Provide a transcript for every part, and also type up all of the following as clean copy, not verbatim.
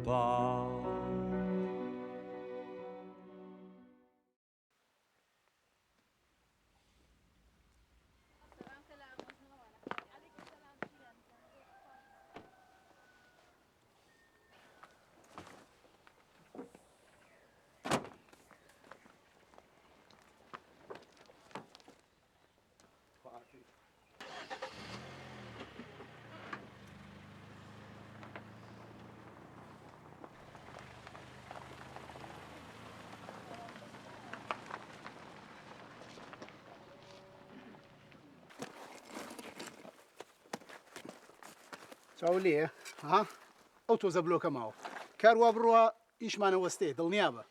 باو چاولێ ها ئەو تۆزە بلۆکەماوە کاروا بڕوە ئیشمانە وەستێ دڵنیابە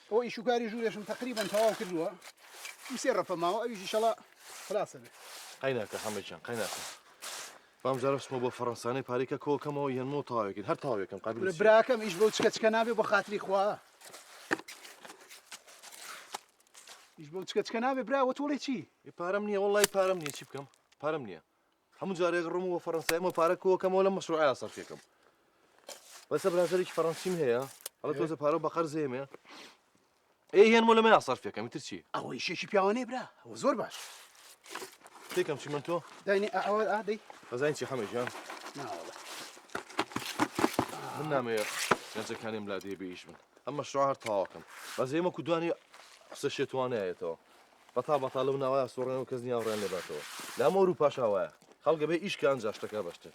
ئەو ئیشوکاری ژوورێشم تقریبان تەواو کردووە سێ ڕەفەماوە ئەویشی شەڵا خلاسە بێ قەیناکە حەمەدجان قەیناکە بام جارە بچمەوە بۆ فەڕەنسانەی پارێکە کۆکەمەوە هێنمەوە تاوێکین هەر تاوێکم قابل براکەم ئیش بۆ چکە نابێ بۆ خاتری خوا ئیش بۆ چکە نابێ براوە تۆڵێ چی پارەم نییە وەڵای پارەم نییە چی بکەم پارەم نییە هەموو جارێک ڕۆم بۆ فەڕەنسایمە پارە کۆکەمەوە لە مەشروعە سەرفێکم بەسە برازەرێکی فەڕەنسیم هەیە هەڵە تۆزە پارە بە قەرزێمێ هێنمەوە لە مەیا سەرفێکەمی تر چی ئەوەی شێکی پیاوانەی برا ئەوە زۆر باش تێکەم چی من تۆ داینێ ئەوە ئادەی بەزین چی حەمەدجان ناوەڵە من نامەیە گەنجەکانیم لا دێ بێئیش من ئەم مەشروع هەر تاواکەم بەزێمە کو دوانی قسە شێتوانەیەتەوە بەتا لەو ناوایە سۆڕێنەوە کەس نیاوڕێن لێباتەوە لام ئەوروپاشا وایە خەڵگە بێ ئیشکە ئەنجا شتەکە بەشتر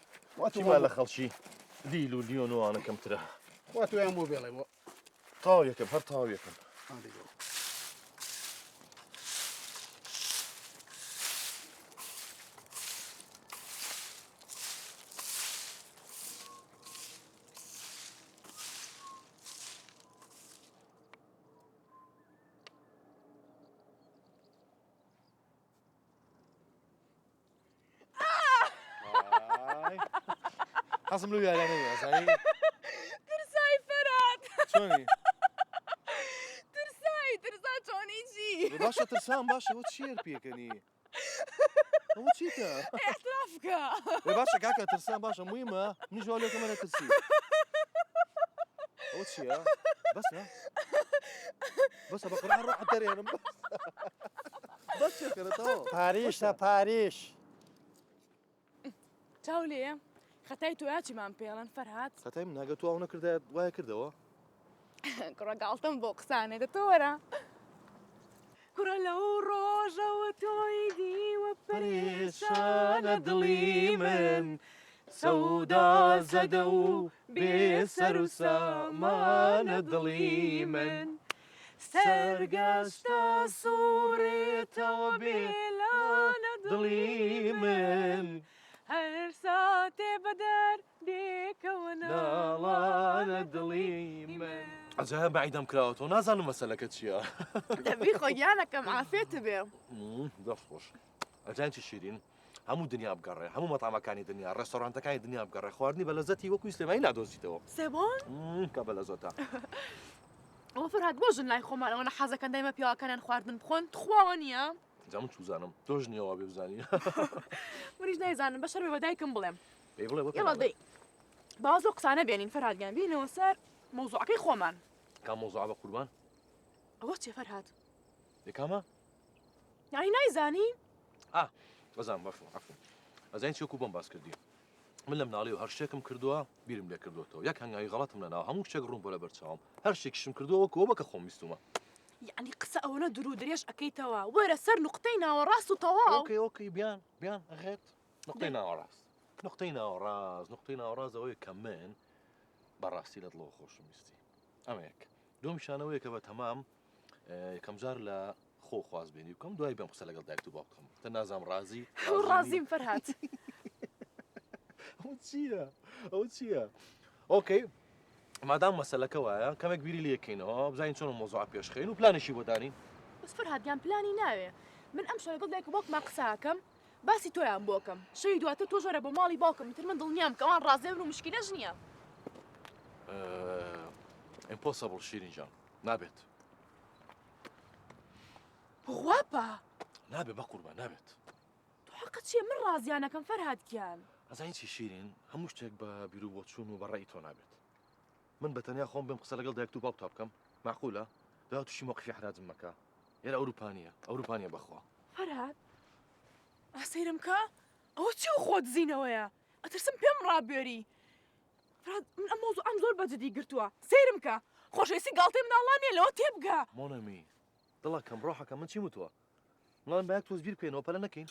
چیمان لە خەڵکی دیل و لیۆنوانە کەمترە وا تویان بۆ بێڵێ بۆ تاو یەکەم هەر تاو یەکەم حەزم لەو یارانەیە ئەزانی ترسای فەرات چۆنی ترسا چۆنی چی باشە ترسان باشە ئەوە چێر پێکەنی ئەوە چیتە اعتراف بکە باشە کاکە ترسان باشە مویمە منیش واڵێکەمە نەترسی ئەوە چییە بەسە بە قورئان ڕۆحت دەرێنم بەس چێکەرەتەوە پاریشە پاریش چاو لێ خەتای تۆیا چیمان پێڵەن فەرهاد خەتای من ناگە تو ئەو نەکردایە وایە کردەوە کوڕەگاڵتم بۆ قسانێتە تۆرە کوڕە لەو ڕۆژەوە تۆی دیوە پەرێشانە دڵی من سەودا زەدە و بێسەر و سامانە دڵی من سەرگەشتە سوڕێتەوە بێلانە دڵی من هەر ساتێ بەدەر دێکەوە ناڵانە دڵی من ئەجایە بەعیدەم کراوەتەوە نازانم مەسەلەکە چییە دەبی خۆگیانەکەم ئافێتە بێ دەست خۆش ئەجانتی شیرین هەموو دنیا بگەڕێ هەموو مەتامەکانی دنیا ڕێستۆرانتەکانی دنیا بگەڕێ خواردنی بە لەزەتی وەکوی سلێمانی نادۆزیتەوە سێبۆن کە بە لەزەتە ئەوە فەرهاد بۆ ژن لای خۆمانەوە نەحەزەکەن دایمە پیاوەکانیان خواردن بخۆن تخواوە نییە جامن چوزانم تۆش نییەوە بێ بزانی وریش نایزانم بەشەر بێ بەدایکم بڵێم پێی بڵێ یڵە دەی باز و قسانە بێنین فەرهادیان بینەوە سەر مۆزوعەکەی خۆمان کام مۆزوع بە قوربان ئەوە چێ فەرهاد یەکامە یانی نایزانی بەزان باشە عەفو ئەزانی چێکو بۆم باس کردی من لە مناڵی و هەر شتێکم کردووە بیرم لێ کردوەوە یەک هەنگاوی غەڵەتم لەناوە هەموو شتێک ڕوون بۆ لە بەرچاوم هەر شتێکیشم کردووە وەکو بەکە خۆم بیستومە یعنی قسە ئەوەنە دوور و درێژ ئەەکەیتەوە وەرە سەر نوقتەی ناوەڕاست و تەواو ئۆکەی بیان ئەغێت نقطەی ناوەڕاست نقطەی ناوەڕاست ئەوەیە کە من بەڕاستی لە دڵەوە خۆشم ویستی ئەمەیەک دومیشانەوەیە کە بە تەمام یەکەم جار لە خۆ خوازبێنی بکەم دوای بێم قسە لەگەڵ دایک و باوکم تە نازام ڕازیم فەرهاد ئەو چییە ئۆکەی مادام مەسەلەکە وایە کەمێک بیری لەکەینەوە بزانین چۆن مۆزوع پێشخین و پلانشی بۆ دانین بەس فەرهادیان پلانی ناوێ من ئەم شەو لەگەڵ دایک و باوکما قساکەم باسی تۆیان بۆکەم شەوی دواتر تۆ ژۆرە بۆ ماڵی باوکم تر من دڵنیام کەوان ڕازێبن و مشکلەش نییە ئیمپۆسیبڵ شیرین جان نابێت بخواپە نابێت بە قوربان نابێت تۆ حەقت چییە من ڕازیانەکەم فەرهادکیان ئەزانی چی شیرین هەموو شتێک بە بیر و بۆچوون و بەڕێی تۆ نابێت من بەتەنیا خۆم بم قسە لەگەڵ دایک و باوکتا بکەم معقولە دا تووشی موقفی حراجم مەکە ئێرە ئەوروپانیە بەخوا فەرهاد ئاسەیرم کە ئەوە چی خۆت زیینەوەیە ئەترسم پێم ڕابێری فراد من ئەم مۆزوع ئەم زۆر بەجددی گرتووە سەیرم کە خۆشەویستی گاڵتەی مناڵانیە لەوە تێبگە مۆنەمی دڵەکەم ڕۆحەکە من چی وتووە مڵان بەیەک تۆز بیر بکەینەوە پەلە نەکەین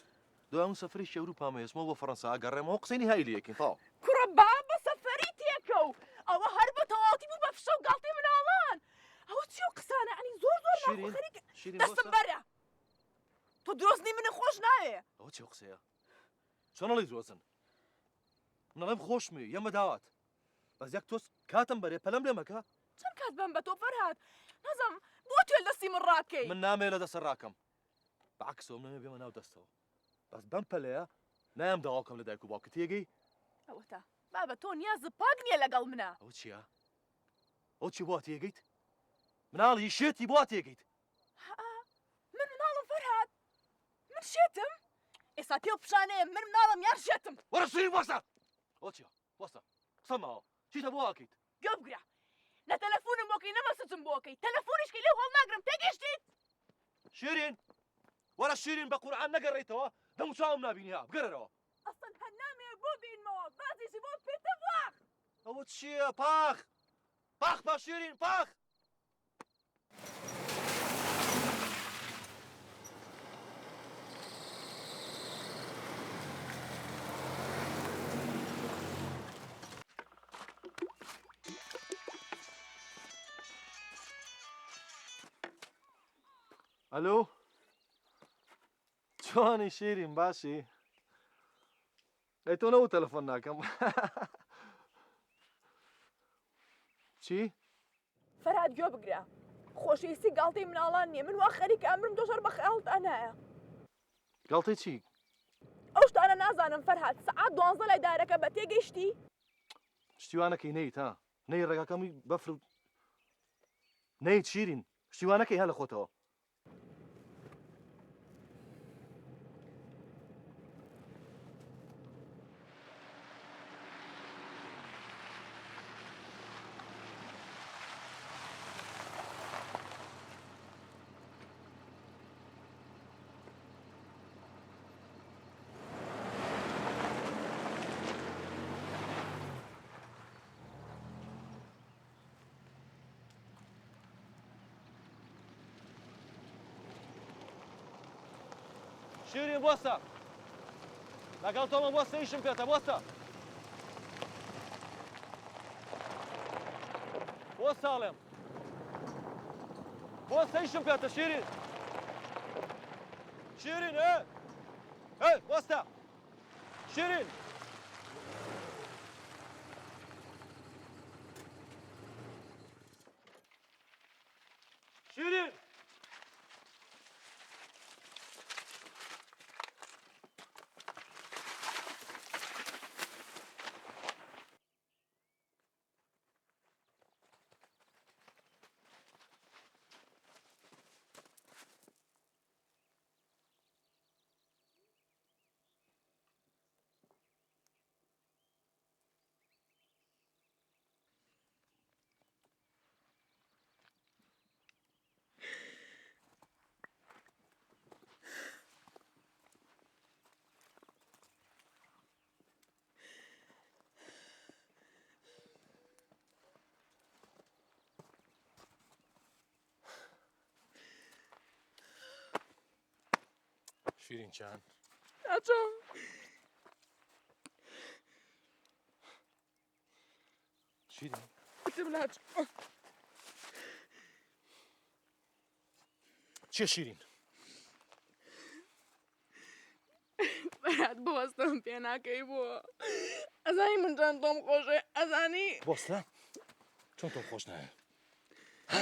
دوای اون سەفریشی ئەوروپامە هێزمەوە بۆ فەڕەنسا ئەگەڕێمەوە قسەی هایلی یەکەین تاو کوڕە با بە سەفەری تێکەو ئەوە هەر بە تەواوەتی بوو بە فشە و گاڵتەی مناڵان ئەوە چی و قسانە ئەنی زۆر شیرین دەستم بەرە تۆ درۆزنی منە خۆش ناوێ ئەوە چێ قسەیە چۆنەڵی درۆزن منەڵێم خۆشمی یەمە داوات بەس یەک تۆس کاتم بەرێ پەلەم لێ مەکە چەند کات بەم بە تۆ فەرهاد نەزەم بۆ توێ دەستی من ڕاکەی من نامێ لە دەسە ڕاکەم بەعکسەوە نامێ بێمە ناو دەستەوە بەس بەم پەلەیە نایم داواکەم لە دایک و باوکت تێگەی ئەوە تا بابە تۆ نیازە پاک نییە لەگەڵ منە ئەوە چییە ئەو چی بۆ تێگەیت مناڵی شێتی بۆ تێگەیت من مناڵم فەرهاد من شێتم ئێستا پێ پیشانەیە من مناڵم یان شێتم وەرە سوین وەسە ئەوە چییە وەسە قسە ماوە چیتە بۆ ئاکەیت گوێ بگرە نە تەلەفۆنم بۆکەی نەمەسەچم بۆکەی تەلەفۆنیشکەی لێو هەڵ ناگرم تێگەیشتیت شیرین وەرە شیرین بە قورعان نەگەڕێیتەوە دەموچاوم نابینی ها بگەرەوە ئەسڵەن هەر نامێ بۆ بینمەوە بازیشی بۆ پێتە واخ ئەوە چییە پاخ پاخ شیرین پاخ ئەلو چۆنی شیرین باشی ئەی تۆ نەوت تەلەفۆن ناکەم چی؟ فەرهاد گوێ بگرە خۆشەویستی گاڵتەی مناڵان نییە من وا خەریکە ئەمرم دۆشەر بە خەیاڵتان نایە گاڵتەی چی؟ ئەو شتانە نازانم فەرهاد سەعات 12 لای دارەکە بە تێگەیشتی شتیوانەکەی نەیت ها نەی ڕێگاکەمی بەفر نەیت شیرین شتیوانەکەی هە لە خۆتەوە شیرین بۆسە لەگەڵ تۆمە بۆستە ئیشم پێێتە بۆستە بۆ ساڵێم بۆستە ئیشم پێێتە شیرین شیرین بۆستە شیرین شیرین شیرین چان ئەچۆم شیرین وتم ناچۆم چیە شیرین فەرهاد بوەستەم پێ ناکەی بۆ ئەزانی من چەند تۆم خۆشێ ئەزانی بۆستە چۆن تۆم خۆش نایە ها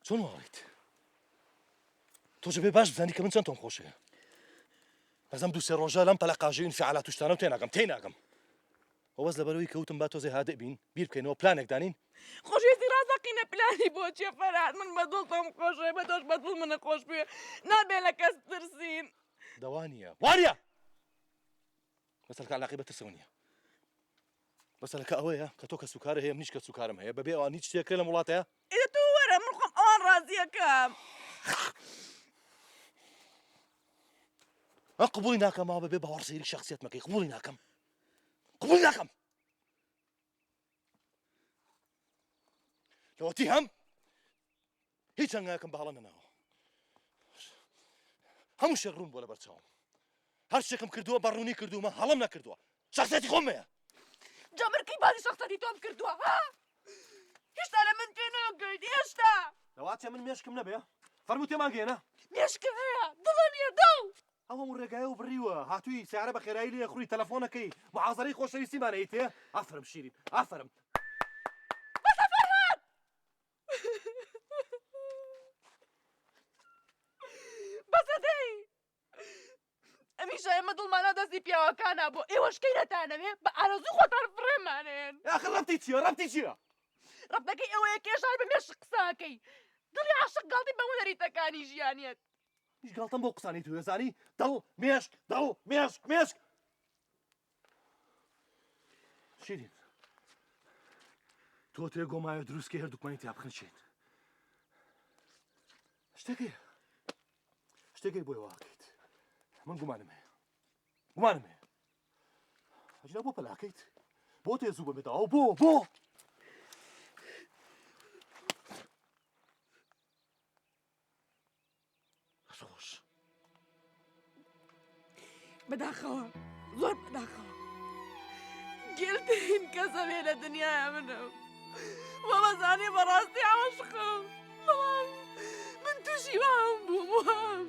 چۆن واڵیت تۆ بێ باش بزانی کە من چەند تۆم خۆشەیە بەزەم دوو سێ ڕۆژە لەم پەلە قاژەی ئینفعالات و شتانە و تێناگەم ئەوەز لەبەرەوەی کەوتم با تۆزێ هادئ بین بیر بکەینەوە پلانێک دانین خۆشویستی ڕاستەقینە پلانی بۆ چیە فەرهاد من بەدڵ تۆم خۆشێ بە تۆش بەدڵ منە خۆش پێ نابێ لە کەس ترسین دەوانیە وانە بەسەر علاقی بە ترسەوە نییە بەسەرەکە ئەوەیە کە تۆ کە سوکارە هەیە منیش کە سوکارم هەیە بەبێ ئەوان هیچ شتێکرێ لە وڵاتەیە ئێدە تۆ وەرە من خۆم ئەوان ڕازیەکەم ئەم قبولی ناکەمەوە بەبێ باوەڕسەیری شەخسیەت مەکەی قبولی ناکەم قبولی ناکەم لەوەتی هەم هیچ هەنگاکەم بەهەڵە نەناوە هەموو شێک ڕوون بۆ لە بەرچاوم هەر شتێکم کردووە بەڕوونی کردومە هەڵم نەکردووە شخصیەتی خۆمەیە جەبرکەی بازی شخصەتی تۆم کردووە ها هێشتا لە من تێ ناگەیت هێشتا لەواتێ من مێشکم نەبێ فەرموو تێمان گەێنە مێشکە هەیە دڵە نییە دڵ ئەو هەموو ڕێگایە و بڕیوە هاتووی سیارە بە خێرایی لێ خوڕی تەلەفۆنەکەی محازەرەی خۆشەویستیمانەی تێ ئافرم شیرین ئافرم بەسە دەی ئەمیشە ئێمە دڵمانە دەستی پیاوەکانە بۆ ئێوەشکەی نەتانەوێ بە ئارەزوی خۆتان فڕێمانێن ئاخر ڕەبتی چییە ڕەبتی چییە ڕەبتەکەی ئەوەیە کێشار بە مێشک قساکەی دڵی عاشق گاڵتی بە وەدەریتەکانی ژیانیت هیچ گاڵتەم بۆ قسانی تو ێزانی دڵ مێشک دڵ مێشک مێشک شیرین تۆ تێ گۆمایە دروستکە هەردووکمانی تیا بخنچێت شتێکی بۆی واکەیت من گومانم هەیە هەجنا بۆ پەلاکەیت بۆ تێزوو بەمێتەوە بۆ خۆش بەداخەوە زۆر بەداخەوە گێلترین کەسە بێ لە دنیاە منم وە بەزانێ بەڕاستی عاشقم بەڵام من تووشی وام بووم وام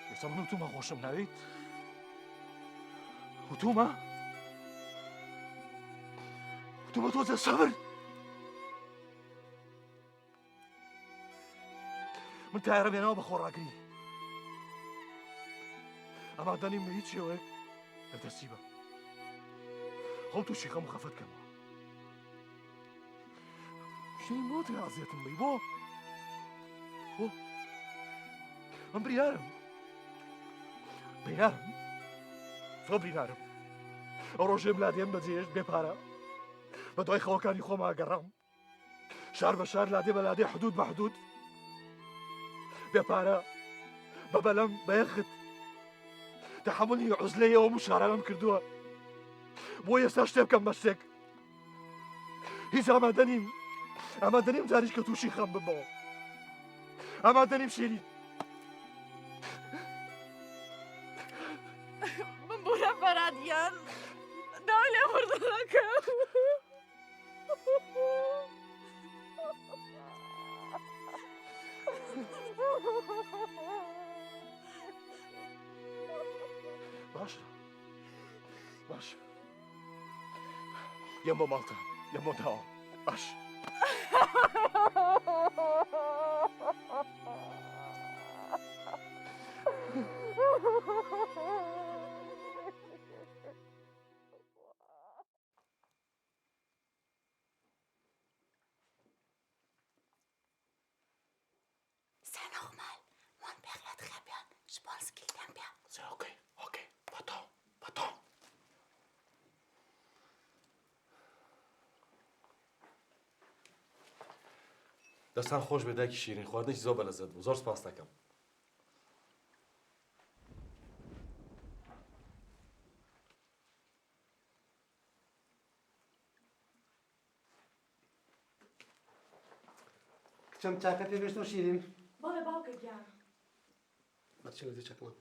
ئێستا من وتومە خۆشم ناویت وتومە تۆ سەبر من تایرە بێنەوە بە خۆڕاگری ئەما دەنیم هیچ شێوەیەک دەتەسی بە هەڵ تووشی خەم و خەفەت کەمەوە شەین بۆ تێ ئازیەتم بی بۆ من بریارم زۆر بریارم ئەو ڕۆژێم لادێم بەجێش بێپارە بە دوای خەوەکانی خۆم ئاگەڕام شار بە شار لادێ بە لادێ حدود بە حدود بێپارە بە بەلەم بە یەخت تەحملی عوزلەی ئەوە مشارەم کردووە بۆ ئێستا شتێ بکەم بە شتێک هیچ ئامادەنیم جاریش کە تووشی خەم ببەوە ئامادەنیم شیرین من بوونە فەرادیان داوای لێ وەردەکەم باش یم بۆ ماڵتە یم بۆ تاوە باش دەستان خۆش بێ دایکی شیرین خواردنێکی زۆر بەلەزەت بوو زۆر سپاس دەکەم کچەم چاکە پێویستە شیرین بەڵێ باوکە گیان بەچێ لە چەکڵە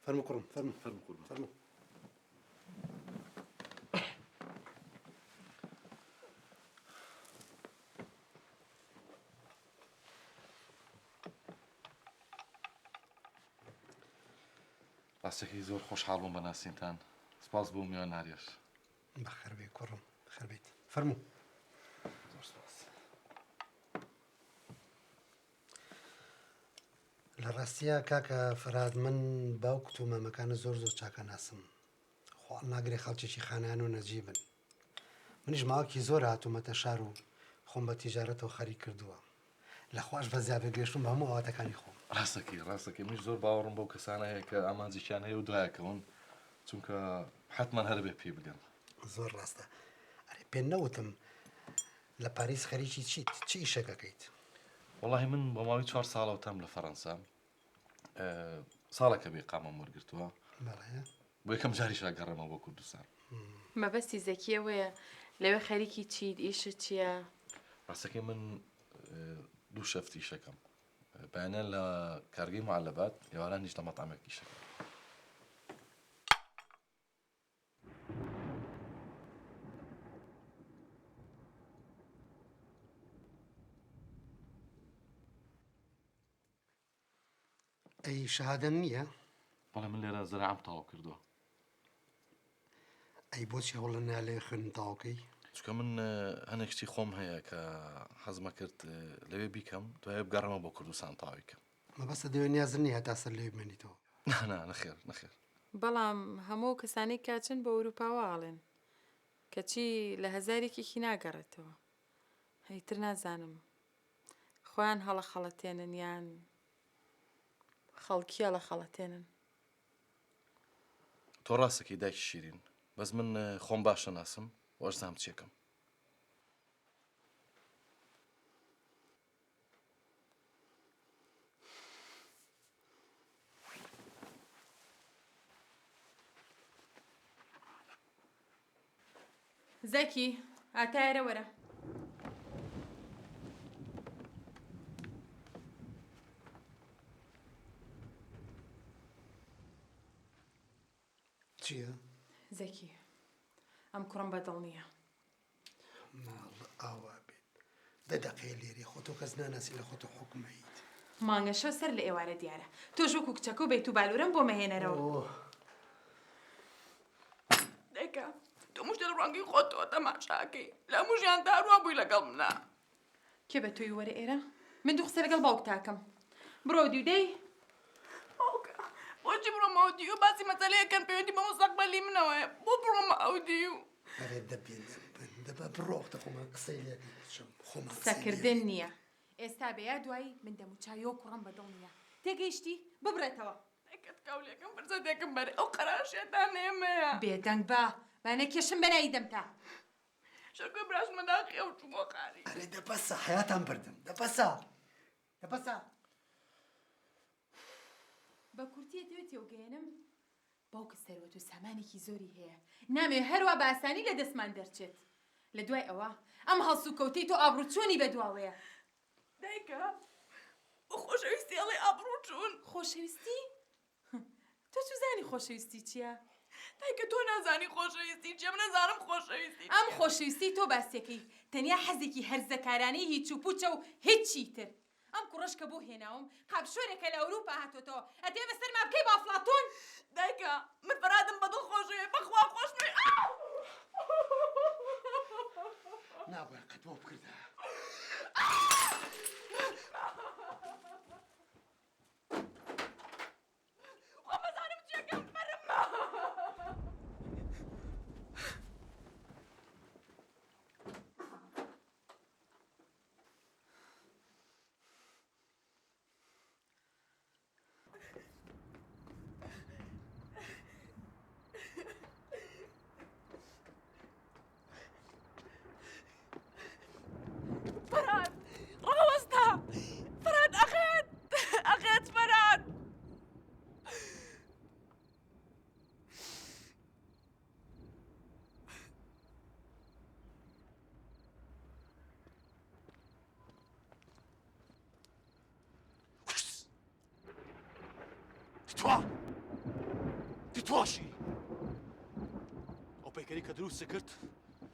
فەرموو کوڕم فەرموو ڕاستێکی زۆر خۆشحاڵ بووم بە ناسینتان سپاس بۆ میوان ناریێش بەخێربێ کوڕم بەخێربێت فەرموو زۆر سپاس لە ڕاستیە کاکە فەراد من باوکت و مامەکانە زۆر چاکە ناسم خوا ناگرێ خەڵکێکی خانیان و نەجیبن منیش ماوەکی زۆر هاتوومەتە شار و خۆم بە تیجارەتەوە خەریک کردووە لە خوۆش بە زیابێ گەشتم بە هەموو ئاواتەکانی خۆم ڕاستەکەی منیش زۆر باوەڕم بەو کەسانە هەیە کە ئامانجیشیان هەیە و دوایەکەون چونکە حتمان هەر بێ پێی بگەن زۆر ڕاستە ئەرێ پێ نەوتم لە پاریس خەریکی چیت چی ئیشەکەکەیت وەڵاهی من بە ماوەی 4 ساڵەوتەم لە فەڕەنسا ساڵێکە بێ قامەم وەرگرتووە بەڵێ بۆ یەکەم جاریش گەڕێمەوە بۆ کوردستان مەبەستی زەکیەوەیە لەوێ خەریکی چیت ئیشت چییە؟ ڕاستەکەی من دوو شەفتی شەکەم بەیانیان لە کارگەی معلبات ێواران نیش لە مەتامێکی شەکەم ئەی شەهادەم نییە بەڵێ من لێرە زەراعەم تەواو کردووە ئەی بۆچی هەوڵە نالێ خوێن تاوەکەی چونکە من هەنێک شتی خۆم هەیە کە حەزمە کرد لەوێ بیکەم دوایە بگەڕەمە بۆ کوردستان تاویکەم مەبەستە دەوێت نیازم نیە هەتا سەر لێ بمێنیتەوە نەخێر نەخێر بەڵام هەموو کەسانی کاچن بە ئەوروپاواڵێن کەچی لە هەزارێکێکی ناگەڕێتەوە هەیتر نازانم خۆیان هەڵە خەڵەتێنن یان خەڵکیە لە خەڵەتێنن تۆ ڕاستەکەی دایکی شیرین بەس من خۆم باشە ناسم وەشزام چێکم زەکی ئاتایرە وەرە چییە؟ زەکی ئەم کوڕم بەدڵ نییە ماڵ ئاوا بێت دەدەقێ لێرێ خۆ تۆ کەس ناناسی لە خۆتۆ حکومەیت مانگەشە سەر لە ئێوارە دیارە تۆ ژووکو کچەکە و بێت و بالورەم بۆ مەهێنەرەوە دایکە تۆ مشتە لە ڕەنگی خۆتەوە تەماشاکەی لە هەموو ژیان داروە بووی لەگەڵ منە کێ بە تۆی وەرە ئێرە من دوو قسە لەگەڵ باوک تاکەم بڕۆ دیودەی بۆچی بڕۆمە ئەو دیو باسی مەسەلەیەکەن پەیوەندی بە مستەقبەلی منەوەیە بۆ بڕۆمە ئەو دیو ئەرێ دەبێن دەبە بڕۆختە خۆمان قسەی لێ خۆمان سەکردن نییە ئێستا بەیە دوایی من دەموچایۆ کوڕم بەدڵ نییە تێگەیشتی ببرێتەوە دایکەت کاولێکم فرسەتێکم بەرێ ئەو قەراشێتان ئێمەیە بێدەنگ بە بانە کێشم بەنایی دەمتا شەرگوی براشمەداقی ئەو چوو بۆ قاری ئەرێ دەبەسە حیاتان بردم دەبەسە دەبەسە بە کورتیە دەوێت تێوگەێنم باوکە سەروەت و سامانێکی زۆری هەیە نامێ هەروە بە ئاسانی لە دەستمان دەرچێت لە دوای ئەوە ئەم هەڵسو کەوتەی تۆ ئابڕوچۆنی بەدواوەیە دایکە بۆ خۆشەویستی ئەڵێ ئابڕوو چوون خۆشەویستی؟ تۆ سوزانی خۆشەویستی چییە؟ دایکە تۆ نازانی خۆشەویستی چیە من نەزانم خۆشەویستی ئەم خۆشەویستی تۆ باسیەکەی تەنیا حەزێکی هەرزەکارانەی هیچ و پوچە و هیچی تر ئەم کوڕەش کە بۆ هێناوم قاپشۆرێکە لە ئەوروپا هاتۆتەوە ئەدێ بەسەر ما بکەی بە ئەفڵاتۆن دایکە من بەرادم بەدڵ خۆشەوێ بەخوا خۆشمێ نابووە قەت بۆ بکردە خۆ بەزانم چێکەم بەرم فراد ڕاوەستا فراد ئەخێت ئەخێت فراد تتواشی ئەو پەیکەری کە دروستە کرد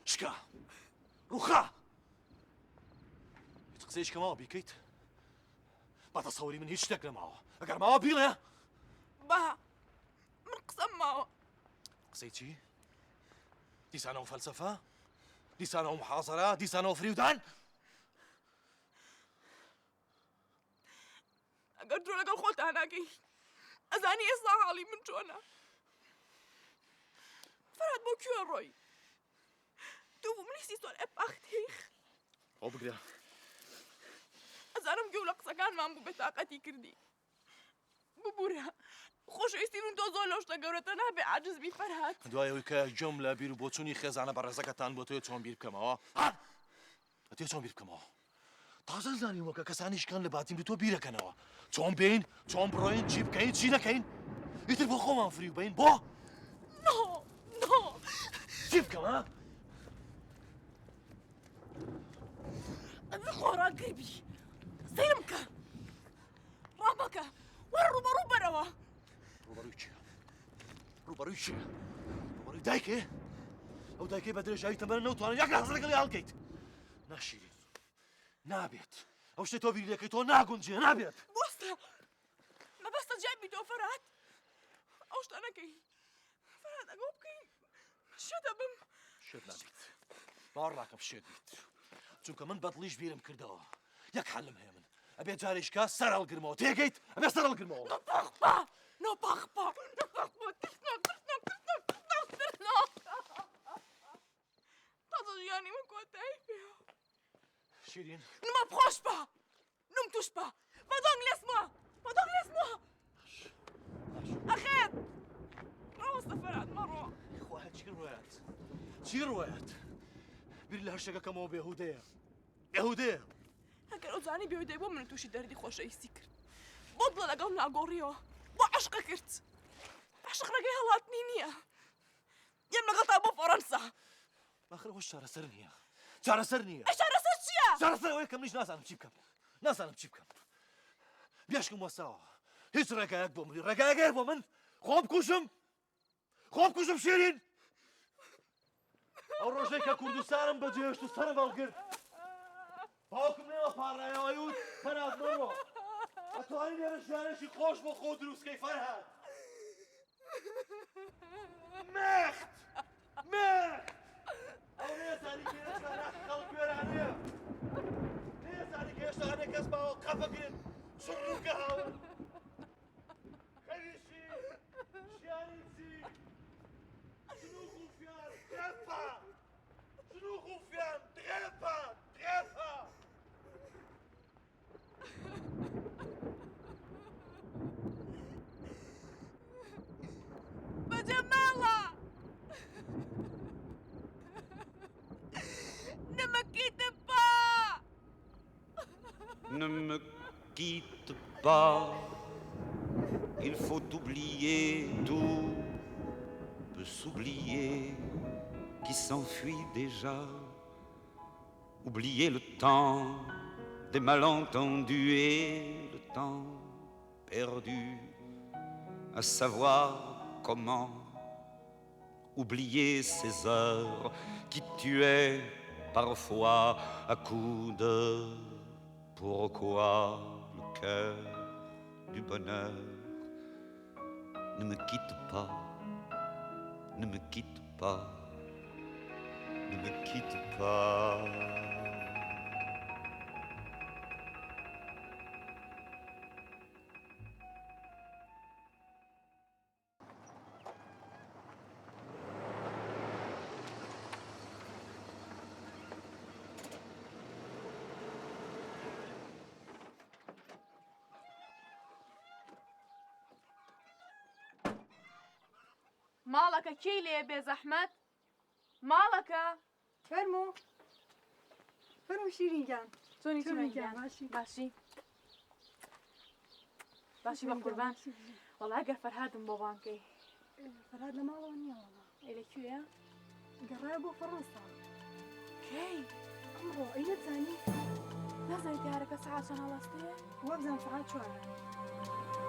شکا ڕووخا هیچ قسەیەک کەماوە بیکەیت با تەسەوری من هیچ شتێک نەماوە ئەگەر ماوە بیڵێ با من قسەم ماوە قسەی چی؟ دیسانەوە فەلسەفە؟ دیسانەوە محازەرە؟ دیسانەوە فریودان؟ ئەگەر تۆ لەگەڵ خۆتان ناکەی ئەزانی ئێستا حاڵی من چۆنە فەرهاد بۆ کوێ ڕۆی دوو بوو منیسی سۆر ئەپاختیخ ئەو بگرە ئەزانم گەو لە قسەکانمان بوو بێتاقەتی کردی ببوورە خۆشەویستی من تۆ زۆر لەو شتە گەورەتە نابێ عاجز بی فەرهاد دوایەوەی کە گوێم لە بیر و بۆچوونی خێزانە بە ڕێزەکەتان بۆ تۆ چۆن بیر بکەمەوە ئەتێ چۆن بیر بکەمەوە تازە زانی وەکە کەسانیشکان لە باتیم تۆ بیرەکەنەوە چۆن بین چۆن بڕۆین چی بکەین چی نەکەین ئیتر بۆ خۆمان فری بین بۆ چی بکەمە ئەمە خۆراگەیبی سەیرم کە ڕامەکە وەرە ڕوبەڕوو بەرەوە ڕوبەڕووی چییە ڕوبەڕووی چییە ڕوبەڕووی دایکێ ئەو دایکەی بە درێژایی تەمەنە نەوتوانێت یەک لەحزە لەگەڵی هەڵگەیت ناشیرین نابێت ئەو شتێ تۆ بیریەکەی تۆ ناگونجێ نابێت بۆستە مەبەستە جیابی تۆ فەرهاد ئەو شتە نەکەی فەرهاد ئەگەڵ بکەین شێتە بم شێت نابێت باوەڕ ناکەم شێت بیت چونکە من بەدڵیش بیرم کردەوە یەک حەلم هەیە من ئەبێ جارێشکە سەر هەڵگرمەوە تێگەیت ئەبێ سەر هەڵگرمەوە نۆپاخپا تازە ژیانی من کۆتایی پێ شیرین نما بخۆش بە نم توش بە بەدۆنگ لێسمە بەدۆنگ لێسمە ئەخێت ڕاوەستە فەرهاد مەڕۆ خۆیان چی ڕوایەت بیر لە هەر شتێکەکەمەوە بێهودەیە بێهودەیە ئەگەر ئەو زانی بێودەی بۆ من تووشی دەردی خۆشەویستی کرد بۆ دڵە لەگەڵ ناگۆڕیەوە بۆ عەشقە کرد عەشق ڕێگەی هەڵاتنی نییە یەم لەگەڵتا بۆ فەڕەنسا ئاخر ئەوەش چارەسەر نییە چارەسەر نییە ئەشارەسەر چییە؟ چارەسەر ئەوەیە کە منیش نازانم چی بکەم بێشکم وەساوە هیچ ڕێگایەک بۆ منی ڕێگایەک بۆ من خۆم کوشم شیرین ئەو ڕۆژەی کە کوردستانم بەجێهێشت و سەرم هەڵگرت باوکم نێوە پاڕایەوە وت فەرهاد مەڕۆ ئەتوانی لێرە ژیانێکی خۆش بۆ خۆ دروستکەی فەرهاد مێخت ئەو نێزانی کە ئێستا ناخی خەڵک وێرانەیە نێزانی کە هێشتا هەنێک کەس باوە قەپەگرن سوڕووکە هاون خەریشی ژیانی چی سنووخ و فیان درێپە سنووخ و فیان درێپە بەجەماڵە Ne me quitte pas, il faut oublier tout, peut s'oublier qui s'enfuit déjà, oublier le temps des malentendus et le temps perdu, à savoir comment oublier ces heures qui tuaient parfois à coups de pourquoi le cœur du bonheur ne me quitte pas, ne me quitte pas, ne me quitte pas. ماڵەکە کێی لێ بێ زەحمەت ماڵەکە فەرمو شیرینگیان چۆنی چۆنیگیان باشی بە قوربان وەڵا گەر فەرهادم بۆ بانکەی فەرهاد لە ماڵەوە نییە وەڵا ئەی لەکوێیە گەڕایە بۆ فەڕەنسا کەی ئەمڕۆ ئەی نەزانی نازانی دیارەکە سەعات چەند هەڵەستەیە وەبزان سەعات 4